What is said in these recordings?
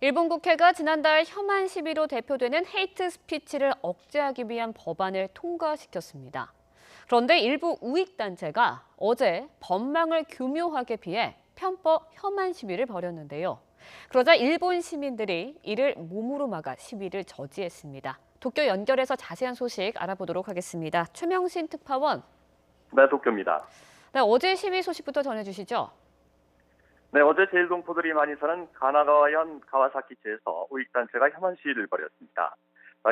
일본 국회가 지난달 혐한 시위로 대표되는 헤이트 스피치를 억제하기 위한 법안을 통과시켰습니다. 그런데 일부 우익단체가 어제 법망을 교묘하게 피해 편법 혐한 시위를 벌였는데요. 그러자 일본 시민들이 이를 몸으로 막아 시위를 저지했습니다. 도쿄 연결해서 자세한 소식 알아보도록 하겠습니다. 최명신 특파원. 네, 도쿄입니다. 네, 어제 시위 소식부터 전해주시죠. 네, 어제 제일동포들이 많이 사는 가나가와현 가와사키시에서 우익단체가 혐한 시위를 벌였습니다.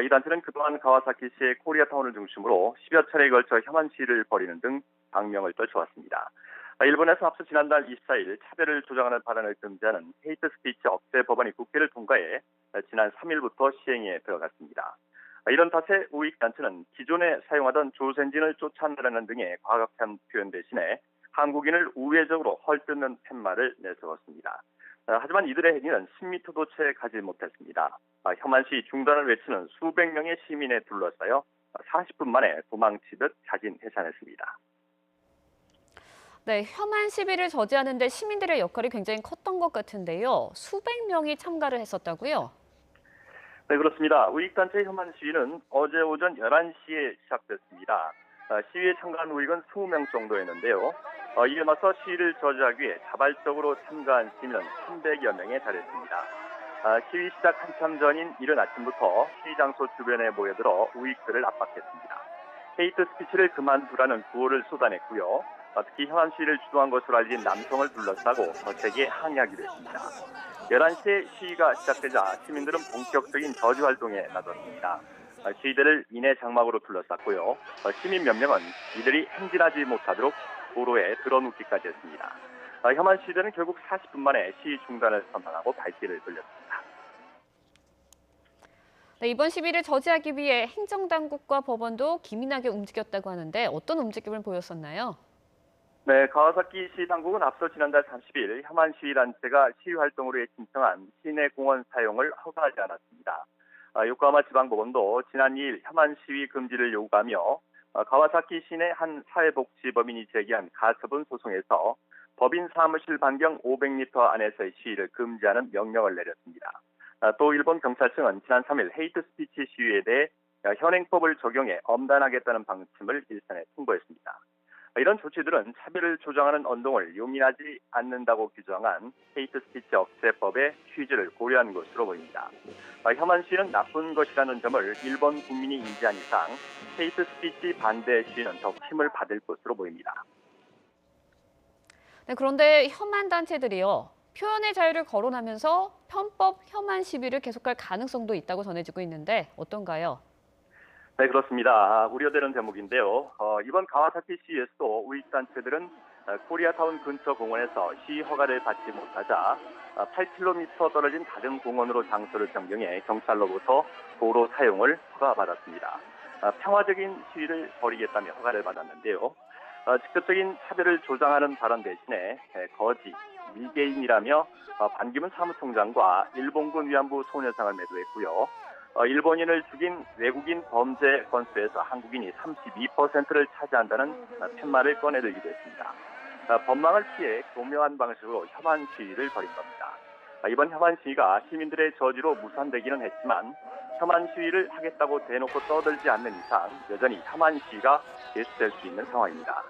이 단체는 그동안 가와사키시의 코리아타운을 중심으로 10여 차례에 걸쳐 혐한 시위를 벌이는 등 방명을 떨쳐왔습니다. 일본에서 앞서 지난달 24일 차별을 조장하는 발언을 금지하는 헤이트 스피치 억제 법안이 국회를 통과해 지난 3일부터 시행에 들어갔습니다. 이런 탓에 우익단체는 기존에 사용하던 조센진을 쫓아내라는 등의 과격한 표현 대신에 한국인을 우회적으로 헐뜯는 팻말을 내세웠습니다. 하지만 이들의 행위는 10m도 채 가지 못했습니다. 혐한 시위 중단을 외치는 수백 명의 시민에 둘러싸여 40분 만에 도망치듯 자진 해산했습니다. 네, 혐한 시위를 저지하는 데 시민들의 역할이 굉장히 컸던 것 같은데요. 수백 명이 참가를 했었다고요? 네, 그렇습니다. 우익단체 혐한 시위는 어제 오전 11시에 시작됐습니다. 시위에 참가한 우익은 20명 정도였는데요. 이에 맞서 시위를 저지하기 위해 자발적으로 참가한 시민은 300여 명에 달했습니다. 시위 시작 한참 전인 이른 아침부터 시위 장소 주변에 모여들어 우익들을 압박했습니다. 헤이트 스피치를 그만두라는 구호를 쏟아냈고요. 특히 혐한 시위를 주도한 것으로 알린 남성을 둘러싸고 거세게 항의하기도 했습니다. 11시에 시위가 시작되자 시민들은 본격적인 저지 활동에 나섰습니다. 시위대를 인해 장막으로 둘러쌌고요. 시민 몇 명은 이들이 행진하지 못하도록 도로에 들어눕기까지 했습니다. 혐한 시위대는 결국 40분 만에 시위 중단을 선언하고 발길을 돌렸습니다. 네, 이번 시위를 저지하기 위해 행정당국과 법원도 기민하게 움직였다고 하는데 어떤 움직임을 보였었나요? 네, 가와사키시 당국은 앞서 지난달 30일 혐한 시위 단체가 시위 활동으로 신청한 시내 공원 사용을 허가하지 않았습니다. 요코하마 지방법원도 지난 2일 혐한 시위 금지를 요구하며 가와사키 시내 한 사회복지법인이 제기한 가처분 소송에서 법인 사무실 반경 500m 안에서의 시위를 금지하는 명령을 내렸습니다. 또 일본 경찰청은 지난 3일 헤이트 스피치 시위에 대해 현행법을 적용해 엄단하겠다는 방침을 일선에 통보했습니다. 이런 조치들은 차별을 조장하는 언동을 용인하지 않는다고 규정한 헤이트 스피치 억제법의 취지를 고려한 것으로 보입니다. 혐한 시위는 나쁜 것이라는 점을 일본 국민이 인지한 이상 헤이트 스피치 반대 시위는 더 힘을 받을 것으로 보입니다. 네, 그런데 혐한 단체들이요. 표현의 자유를 거론하면서 편법 혐한 시위를 계속할 가능성도 있다고 전해지고 있는데 어떤가요? 네, 그렇습니다. 우려되는 대목인데요. 이번 가와사키 시위에서도 우익단체들은 코리아타운 근처 공원에서 시위 허가를 받지 못하자 8km 떨어진 다른 공원으로 장소를 변경해 경찰로부터 도로 사용을 허가받았습니다. 평화적인 시위를 벌이겠다며 허가를 받았는데요. 직접적인 차별을 조장하는 발언 대신에 거지, 미개인이라며 반기문 사무총장과 일본군 위안부 소녀상을 매도했고요. 일본인을 죽인 외국인 범죄 건수에서 한국인이 32%를 차지한다는 팻말을 꺼내들기도 했습니다. 법망을 피해 교묘한 방식으로 혐한 시위를 벌인 겁니다. 이번 혐한 시위가 시민들의 저지로 무산되기는 했지만 혐한 시위를 하겠다고 대놓고 떠들지 않는 이상 여전히 혐한 시위가 계속될 수 있는 상황입니다.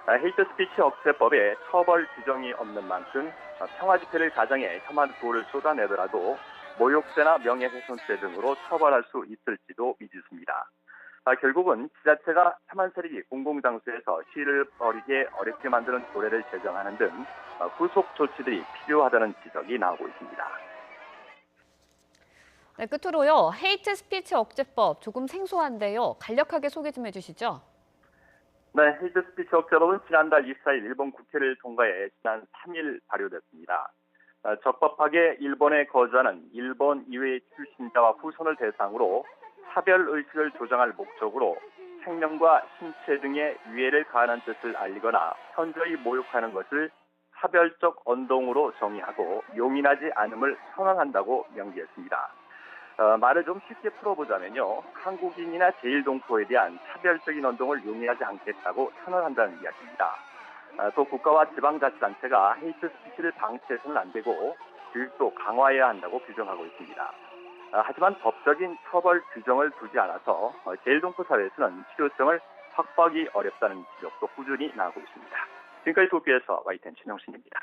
헤이트 스피치 억제법에 처벌 규정이 없는 만큼 평화 집회를 가정해 혐한 구호를 쏟아내더라도 모욕죄나 명예훼손죄 등으로 처벌할 수 있을지도 미지수입니다. 결국은 지자체가 혐한 세력이 공공장소에서 시위를 벌이게 어렵게 만드는 조례를 제정하는 등 후속 조치들이 필요하다는 지적이 나오고 있습니다. 네, 끝으로요. 헤이트 스피치 억제법 조금 생소한데요. 간략하게 소개 좀 해주시죠. 네, 헤이트 스피치 억제법은 지난달 24일 일본 국회를 통과해 지난 3일 발효됐습니다. 적법하게 일본에 거주하는 일본 이외의 출신자와 후손을 대상으로 차별 의식을 조장할 목적으로 생명과 신체 등의 위해를 가하는 뜻을 알리거나 현저히 모욕하는 것을 차별적 언동으로 정의하고 용인하지 않음을 선언한다고 명기했습니다. 말을 좀 쉽게 풀어보자면요. 한국인이나 제일동포에 대한 차별적인 언동을 용인하지 않겠다고 선언한다는 이야기입니다. 또 국가와 지방자치단체가 헤이트 스피치를 방치해서는 안 되고 교육도 강화해야 한다고 규정하고 있습니다. 하지만 법적인 처벌 규정을 두지 않아서 제일동포 사회에서는 실효성을 확보하기 어렵다는 지적도 꾸준히 나오고 있습니다. 지금까지 도쿄에서 YTN 신영신입니다.